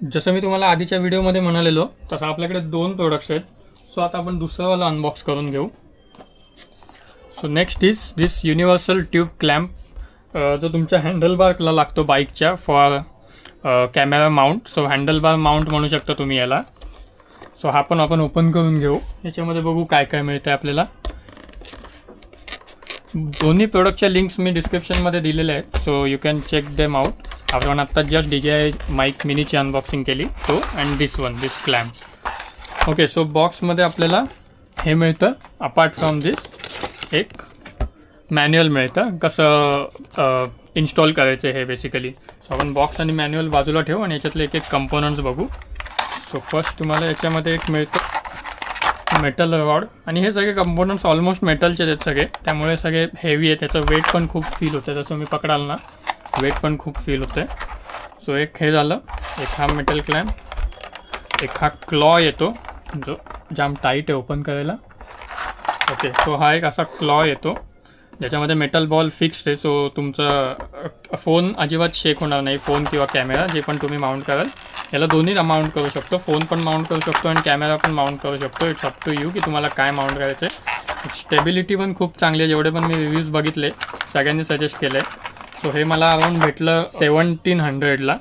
जसं मी तुम्हाला आधीच्या व्हिडिओमध्ये म्हणालेलो तसं आपल्याकडे 2 प्रोडक्ट्स आहेत. सो आता आपण दुसरंवाला अनबॉक्स करून घेऊ. So next is this universal tube clamp, जो तुमच्या हँडलबारला लागतो बाईकच्या for camera mount. So handlebar mount म्हणू शकता तुम्ही याला. सो हा पण आपण ओपन करून घेऊ. याच्यामध्ये बघू काय काय मिळतं आपल्याला. दोन्ही प्रोडक्टच्या लिंक्स मी डिस्क्रिप्शनमध्ये दिलेल्या आहेत. So you can check them out. आपण आत्ता जस्ट DJI माईक मिनीची अनबॉक्सिंग केली. So and this clamp. Okay, so बॉक्समध्ये आपल्याला हे मिळतं. अपार्ट फ्रॉम दिस एक मॅन्युअल मिळतं कसं इन्स्टॉल करायचं हे बेसिकली. सो आपण बॉक्स आणि मॅन्युअल बाजूला ठेवू आणि याच्यातले एक कंपोनंट्स बघू. सो फर्स्ट तुम्हाला याच्यामध्ये एक मिळतं मेटल रॉड, आणि हे सगळे कंपोनंट्स ऑलमोस्ट मेटलचे आहेत सगळे, त्यामुळे सगळे हेवी आहे. त्याचं वेट पण खूप फील होतं. जसं मी पकडाल ना, वेट पण खूप फील होतं आहे. सो एक हे झालं. एक हा मेटल क्लॅम्प. एक हा क्लॉ येतो जो जाम टाईट आहे ओपन करायला. ओके, सो हा एक असा क्लॉ येतो ज्याच्यामध्ये मेटल बॉल फिक्स्ड आहे. सो तुमचा फोन अजिबात शेक होणार नाही. फोन किंवा कॅमेरा जे पण तुम्ही माउंट कराल याला दोन्ही माउंट करू शकतो. फोन पण माउंट करू शकतो आणि कॅमेरा पण माउंट करू शकतो. इट्स अप टू यू की तुम्हाला काय माउंट करायचं आहे. स्टेबिलिटी पण खूप चांगली आहे. जेवढे पण मी रिव्ह्यूज बघितले सगळ्यांनी सजेस्ट केलं आहे. सो हे मला अराउंड भेटलं 1700ला.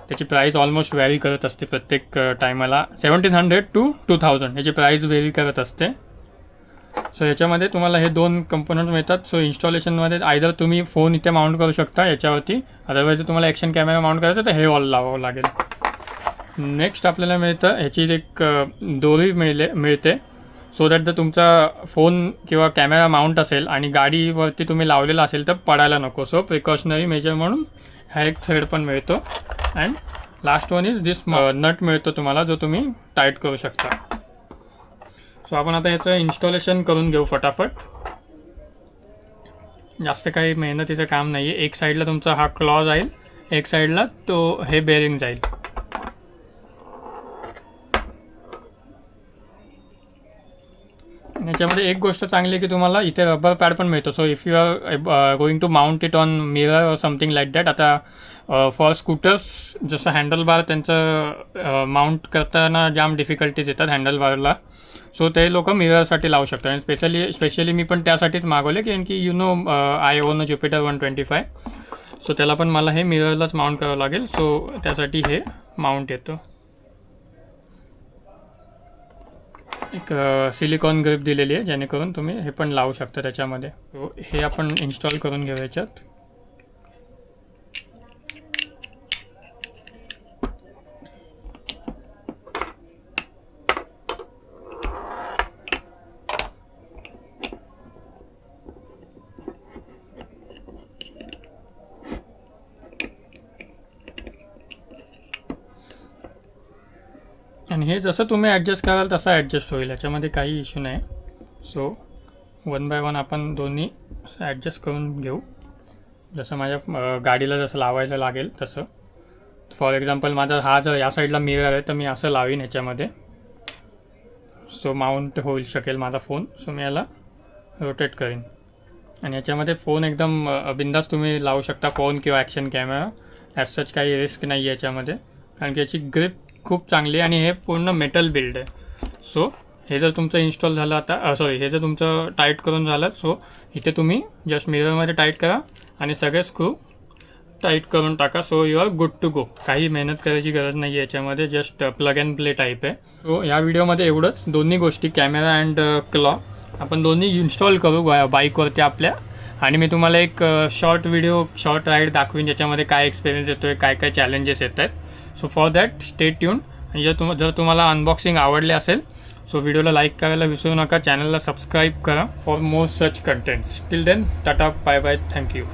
त्याची प्राईस ऑलमोस्ट व्हॅरी करत असते प्रत्येक टायमाला. 1700 to 2000 याची प्राईस व्हेरी करत असते. सो याच्यामध्ये तुम्हाला हे 2 कंपोनंट मिळतात. सो इन्स्टॉलेशनमध्ये आयदर तुम्ही फोन इथे माउंट करू शकता याच्यावरती, अदरवाईज तुम्हाला ॲक्शन कॅमेरा माउंट करायचा तर हे ऑल लावावं लागेल. नेक्स्ट आपल्याला मिळतं ह्याची एक दोरी मिळते. सो दॅट जर तुमचा फोन किंवा कॅमेरा माउंट असेल आणि गाडीवरती तुम्ही लावलेला असेल तर पडायला नको. सो प्रिकॉशनरी मेजर म्हणून हा एक थ्रेड पण मिळतो. And last one is this nut मिळतो तुम्हाला, जो तुम्ही टाईट करू शकता. सो आपण आता याचं इन्स्टॉलेशन करून घेऊ फटाफट. जास्त काही मेहनतीचं काम नाही आहे. एक साईडला तुमचा हा क्लॉ जाईल, एक साईडला तो हे बेरिंग जाईल. याच्यामध्ये एक गोष्ट चांगली आहे की तुम्हाला इथे रबर पॅड पण मिळतो. So if you are going to mount it on mirror or something like that. आता फॉर स्कूटर्स जसं हँडल बार त्यांचं माउंट करताना जाम डिफिकल्टीज येतात हँडल. सो ते लोक मिररसाठी लावू शकतात. आणि स्पेशली मी पण त्यासाठीच मागवले की you know I on Jupiter 125. So त्याला पण मला हे मिररलाच माउंट करावं लागेल. सो त्यासाठी हे माउंट येतं. एक सिलिकॉन ग्रिप दिलेली आहे जेणेकरून तुम्ही हे पण लावू शकता त्याच्यामध्ये. सो हे आपण इन्स्टॉल करून घेऊ याच्यात. आणि हे जसं तुम्ही ॲडजस्ट कराल तसं ॲडजस्ट होईल. याच्यामध्ये काही इश्यू नाही. सो 1 बाय 1 आपण दोन्ही असं ॲडजस्ट करून घेऊ. जसं माझ्या गाडीला जसं लावायचं लागेल तसं. फॉर एक्झाम्पल माझा हा जर या साईडला मिरर आहे तर मी असं लावीन याच्यामध्ये. सो माउंट होईल शकेल माझा फोन. सो मी याला रोटेट करीन आणि याच्यामध्ये फोन एकदम बिंदास तुम्ही लावू शकता. फोन किंवा ॲक्शन कॅमेरा ॲज सच काही रिस्क नाही आहे याच्यामध्ये, कारण की याची ग्रिप खूप चांगली आहे आणि हे पूर्ण मेटल बिल्ड आहे. सो हे जर तुमचं इन्स्टॉल झालं आता हे जर तुमचं टाईट करून झालं, सो इथे तुम्ही जस्ट मिररमध्ये टाईट करा आणि सगळे स्क्रू टाईट करून टाका. So you are good to go. काही मेहनत करायची गरज नाही आहे याच्यामध्ये. Just plug and play type आहे. सो या व्हिडिओमध्ये एवढंच. दोन्ही गोष्टी कॅमेरा अँड क्लॉ आपण दोन्ही इन्स्टॉल करू बाईकवरती आपल्या. आणि मी तुम्हाला एक शॉर्ट राईड दाखवीन ज्याच्यामध्ये काय एक्सपिरियन्स येतो आहे, काय काय चॅलेंजेस येत आहेत. So for that stay tune. आणि जर तुम्हाला अनबॉक्सिंग आवडले असेल सो व्हिडिओला लाईक करायला विसरू नका. चॅनलला सबस्क्राईब करा for more such contents. Till then tata, bye bye, thank you.